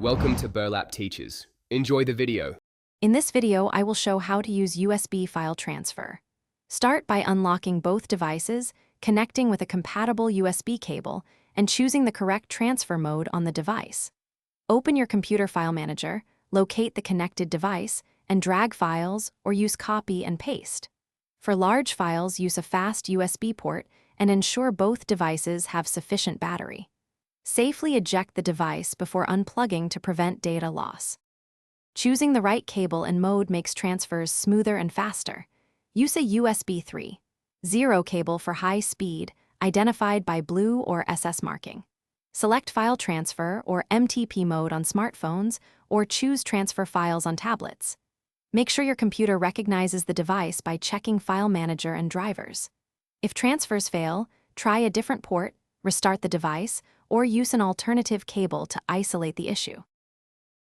Welcome to Burlap Teachers. Enjoy the video. In this video, I will show how to use USB file transfer. Start by unlocking both devices, connecting with a compatible USB cable, and choosing the correct transfer mode on the device. Open your computer file manager, locate the connected device, and drag files or use copy and paste. For large files, use a fast USB port and ensure both devices have sufficient battery. Safely eject the device before unplugging to prevent data loss. Choosing the right cable and mode makes transfers smoother and faster. Use a USB 3.0 cable for high speed, identified by blue or SS marking. Select File Transfer or MTP mode on smartphones, or choose Transfer Files on tablets. Make sure your computer recognizes the device by checking File Manager and drivers. If transfers fail, try a different port, restart the device, or use an alternative cable to isolate the issue.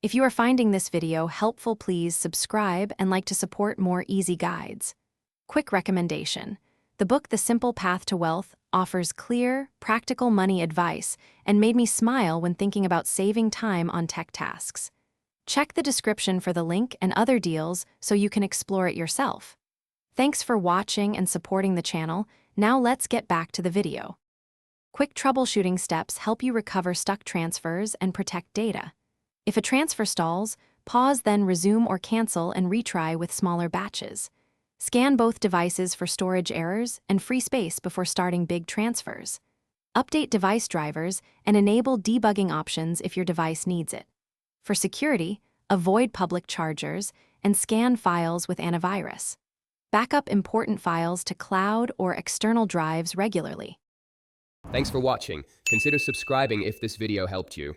If you are finding this video helpful, please subscribe and like to support more easy guides. Quick recommendation: the book The Simple Path to Wealth offers clear, practical money advice and made me smile when thinking about saving time on tech tasks. Check the description for the link and other deals so you can explore it yourself. Thanks for watching and supporting the channel. Now let's get back to the video. Quick troubleshooting steps help you recover stuck transfers and protect data. If a transfer stalls, pause, then resume or cancel and retry with smaller batches. Scan both devices for storage errors and free space before starting big transfers. Update device drivers and enable debugging options if your device needs it. For security, avoid public chargers and scan files with antivirus. Backup important files to cloud or external drives regularly. Thanks for watching. Consider subscribing if this video helped you.